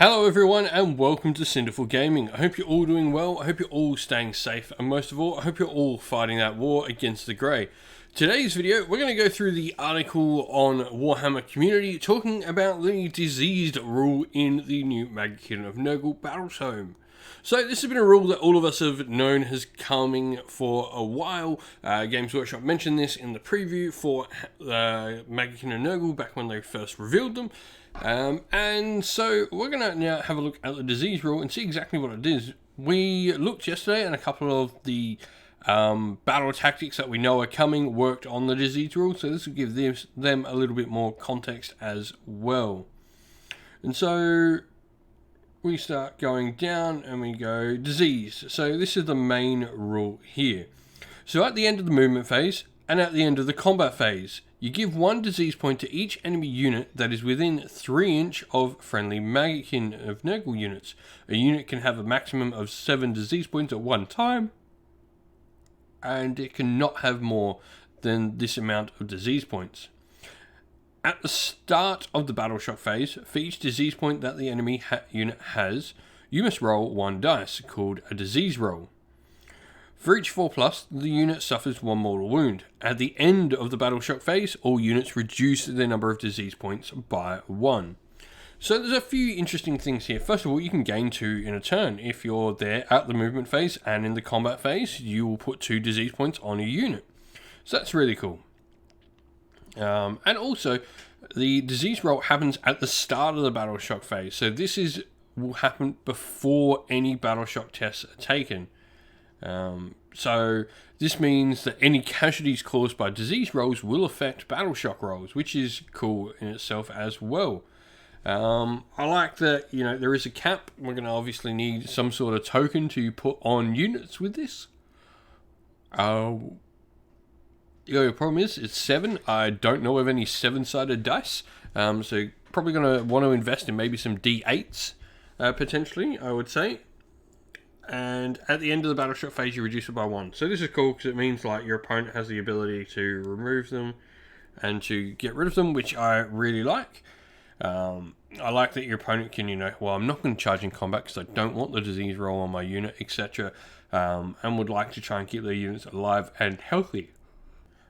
Hello everyone and welcome to Cinderful Gaming. I hope you're all doing well, I hope you're all staying safe, and most of all, I hope you're all fighting that war against the Grey. Today's video, we're going to go through the article on Warhammer Community talking about the diseased rule in the new Maggotkin of Nurgle Battletome. So this has been a rule that all of us have known has coming for a while. Games Workshop mentioned this in the preview for Maggotkin of Nurgle back when they first revealed them. And so we're going to now have a look at the disease rule and see exactly what it is. We looked yesterday and a couple of the battle tactics that we know are coming worked on the disease rule, so this will give them a little bit more context as well. And so we start going down and we go disease. So this is the main rule here. So at the end of the movement phase and at the end of the combat phase, you give one disease point to each enemy unit that is within 3 inch of friendly Maggotkin of Nurgle units. A unit can have a maximum of 7 disease points at one time, and it cannot have more than this amount of disease points. At the start of the battle shock phase, for each disease point that the enemy unit has, you must roll 1 dice, called a disease roll. For each 4+, the unit suffers 1 mortal wound. At the end of the battle shock phase, all units reduce their number of disease points by 1. So there's a few interesting things here. First of all, you can gain 2 in a turn. If you're there at the movement phase and in the combat phase, you will put 2 disease points on a unit. So that's really cool. And also, the disease roll happens at the start of the battle shock phase. So this will happen before any battle shock tests are taken. So this means that any casualties caused by disease rolls will affect battle shock rolls, which is cool in itself as well. I like that, there is a cap. We're going to obviously need some sort of token to put on units with this. The problem is, it's 7. I don't know of any 7-sided dice. So probably going to want to invest in maybe some D8s, potentially, I would say. And at the end of the battle shock phase, you reduce it by 1. So this is cool because it means like your opponent has the ability to remove them and to get rid of them, which I really like. I like that your opponent can, well, I'm not going to charge in combat because I don't want the disease roll on my unit, etc. And would like to try and keep their units alive and healthy.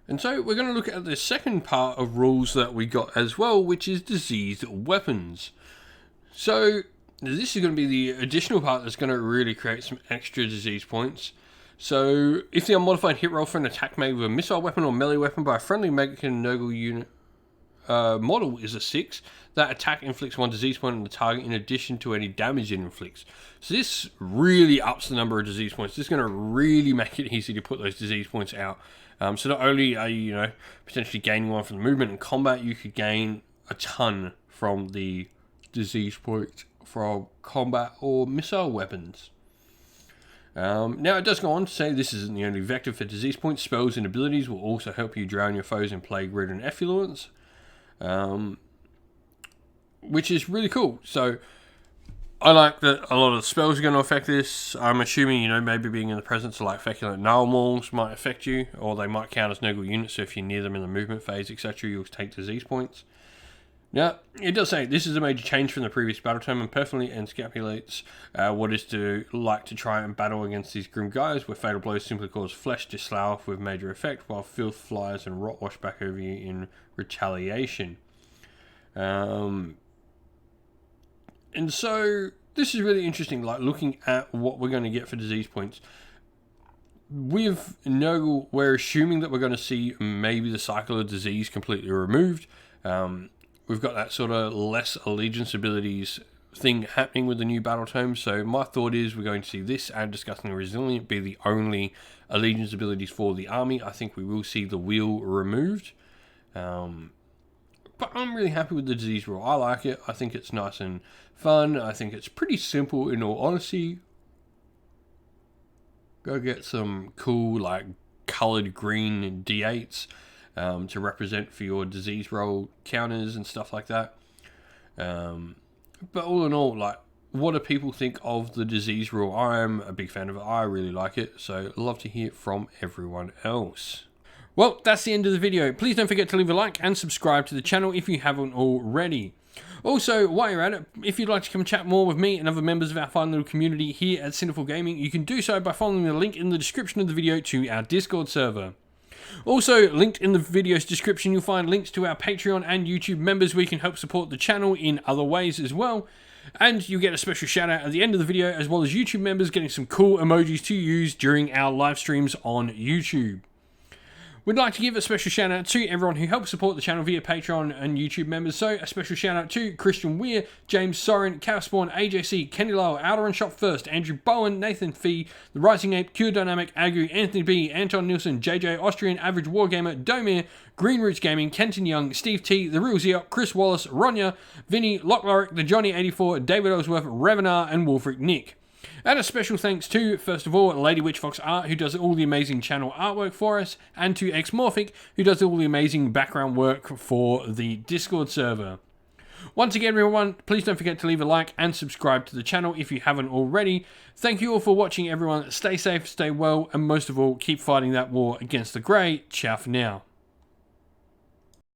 And so we're going to look at the second part of rules that we got as well, which is diseased weapons. So this is going to be the additional part that's going to really create some extra disease points. So if the unmodified hit roll for an attack made with a missile weapon or melee weapon by a friendly Maggotkin Nurgle unit model is a 6, that attack inflicts 1 disease point on the target in addition to any damage it inflicts. So this really ups the number of disease points. This is going to really make it easy to put those disease points out. So not only are you, potentially gaining 1 from the movement and combat, you could gain a ton from the disease points from combat or missile weapons. Now it does go on to say this isn't the only vector for disease points. Spells and abilities will also help you drown your foes in plague, rid, and effluence. Which is really cool. So I like that a lot of the spells are going to affect this. I'm assuming, maybe being in the presence of like feculent narwhals might affect you, or they might count as Nurgle units, so if you're near them in the movement phase, etc., you'll take disease points. Now, it does say this is a major change from the previous battle term and perfectly encapsulates what is to like to try and battle against these grim guys, where fatal blows simply cause flesh to slough with major effect, while filth flies and rot wash back over you in retaliation. And so this is really interesting, like looking at what we're going to get for disease points. With Nurgle, we're assuming that we're going to see maybe the cycle of disease completely removed. We've got that sort of less allegiance abilities thing happening with the new battle tome. So my thought is we're going to see this and Disgusting Resilient be the only allegiance abilities for the army. I think we will see the wheel removed. But I'm really happy with the disease rule. I like it. I think it's nice and fun. I think it's pretty simple in all honesty. Go get some cool, like, coloured green D8s to represent for your disease roll counters and stuff like that. But all in all, like, what do people think of the disease rule? I'm a big fan of it. I really like it. So I'd love to hear from everyone else. Well, that's the end of the video. Please don't forget to leave a like and subscribe to the channel if you haven't already. Also, while you're at it, if you'd like to come chat more with me and other members of our fine little community here at Sinful Gaming, you can do so by following the link in the description of the video to our Discord server. Also, linked in the video's description, you'll find links to our Patreon and YouTube members where you can help support the channel in other ways as well. And you get a special shout out at the end of the video, as well as YouTube members getting some cool emojis to use during our live streams on YouTube. We'd like to give a special shout out to everyone who helps support the channel via Patreon and YouTube members. So a special shout out to Christian Weir, James Soren, Cowspawn, AJC, Kenny Lyle, Outer and Shop First, Andrew Bowen, Nathan Fee, The Rising Ape, Cure Dynamic, Agu, Anthony B, Anton Nielsen, JJ, Austrian Average Wargamer, Domir, Green Roots Gaming, Kenton Young, Steve T, The Real Zeot, Chris Wallace, Ronya, Vinny, Lockloric, The Johnny84, David Ellsworth, Revenar, and Wolfric Nick. And a special thanks to, first of all, Lady Witchfox Art, who does all the amazing channel artwork for us, and to Xmorphic, who does all the amazing background work for the Discord server. Once again, everyone, please don't forget to leave a like and subscribe to the channel if you haven't already. Thank you all for watching, everyone. Stay safe, stay well, and most of all, keep fighting that war against the Grey. Ciao for now.